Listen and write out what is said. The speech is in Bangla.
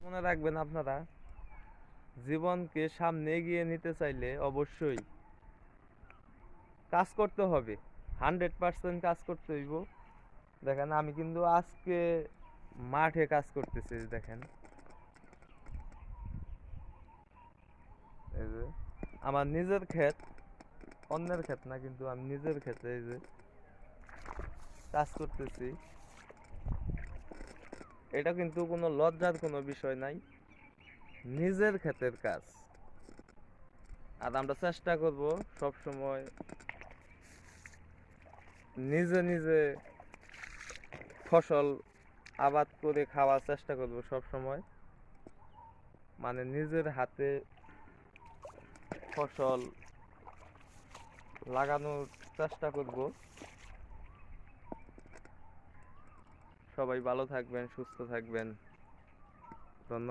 মনে রাখবেন আপনারা, জীবনকে সামনে এগিয়ে নিতে চাইলে অবশ্যই কাজ করতে হবে। 100% কাজ করতে হইব। দেখেন আমি কিন্তু আজকে মাঠে কাজ করতেছি, দেখেন এই যে আমার নিজের ক্ষেত, অন্যের ক্ষেত না, কিন্তু আমি নিজের ক্ষেতে এই যে কাজ করতেছি। এটা কিন্তু কোনো লজ্জার কোনো বিষয় নাই, নিজের ক্ষেতের কাজ। আর আমরা চেষ্টা করব সব সময় নিজে নিজে ফসল আবাদ করে খাওয়ার চেষ্টা করব সব সময়, মানে নিজের হাতে ফসল লাগানোর চেষ্টা করব। সবাই ভালো থাকবেন, সুস্থ থাকবেন। ধন্যবাদ।